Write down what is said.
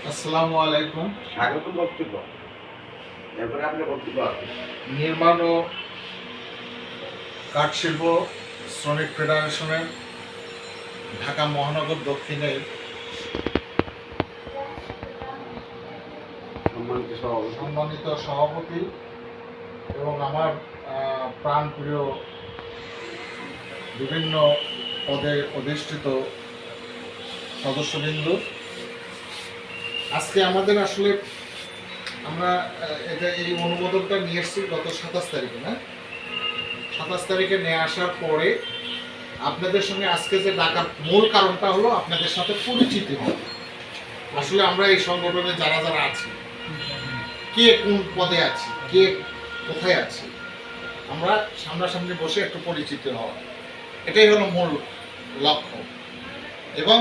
আসসালামু আলাইকুম। স্বাগত বক্তব্য। এরপরে আপনার বক্তব্য আছে। নির্মাণ ও কাঠ শিল্প শ্রমিক ফেডারেশনের ঢাকা মহানগর দক্ষিণের সম্মানিত সভাপতি এবং আমার প্রাণপ্রিয় বিভিন্ন পদে অধিষ্ঠিত সদস্যবৃন্দ, আজকে আমাদের আসলে আমরা এটা এই অনুমোদনটা নিয়ে এসেছি গত 27 তারিখে, না 27 তারিখে নিয়ে আসার পরে আপনাদের সঙ্গে আজকে যে ডাকার মূল কারণটা হলো আপনাদের সাথে পরিচিতি হওয়া। আসলে আমরা এই সংগঠনে যারা যারা আছি, কে কোন পদে আছি, কে কোথায় আছি, আমরা সামনাসামনি বসে একটু পরিচিত হওয়া, এটাই হলো মূল লক্ষ্য। এবং